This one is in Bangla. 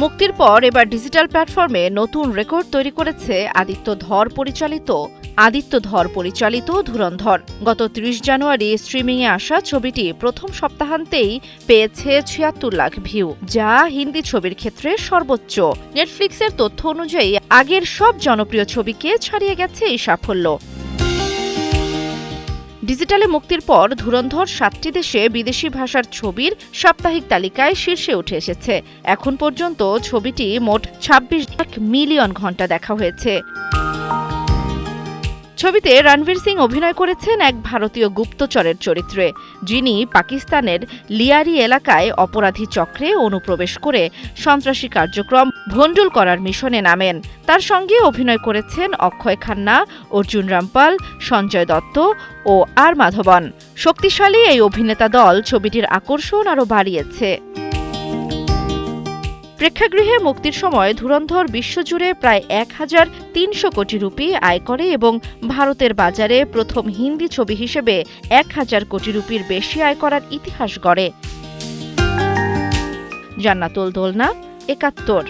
মুক্তির পর এবার ডিজিটাল প্ল্যাটফর্মে নতুন রেকর্ড তৈরি করেছে আদিত্য ধর পরিচালিত ধুরন্ধর। গত ৩০ জানুয়ারি স্ট্রিমিংয়ে আসা ছবিটি প্রথম সপ্তাহান্তেই পেয়েছে ৭৬ লাখ ভিউ, যা হিন্দি ছবির ক্ষেত্রে সর্বোচ্চ। নেটফ্লিক্সের তথ্য অনুযায়ী আগের সব জনপ্রিয় ছবিকে ছাড়িয়ে গেছে এই সাফল্য। ডিজিটালে মুক্তির পর ধুরন্ধর ৭টি দেশে বিদেশি ভাষার ছবির সাপ্তাহিক তালিকায় শীর্ষে উঠে এসেছে। এখন পর্যন্ত ছবিটি মোট ২৬ মিলিয়ন ঘণ্টা দেখা হয়েছে। ছবিতে রণবীর সিং অভিনয় করেছেন এক ভারতীয় গুপ্তচরের চরিত্রে, যিনি পাকিস্তানের লিয়ারি এলাকায় অপরাধী চক্রে অনুপ্রবেশ করে সন্ত্রাসী কার্যক্রম ভণ্ডুল করার মিশনে নামেন। তার সঙ্গে অভিনয় করেছেন অক্ষয় খান্না, অর্জুন রামপাল, সঞ্জয় দত্ত ও আর মাধবন। শক্তিশালী এই অভিনেতা দল ছবিটির আকর্ষণ আরও বাড়িয়েছে। প্রেক্ষাগৃহে মুক্তির সময় ধুরন্ধর বিশ্বজুড়ে প্রায় ১,৩০০ কোটি রুপি আয় করে এবং ভারতের বাজারে প্রথম হিন্দি ছবি হিসেবে ১,০০০ কোটি রুপির বেশি আয় করার ইতিহাস গড়ে। জান্নাতুল দোলনা, ৭১।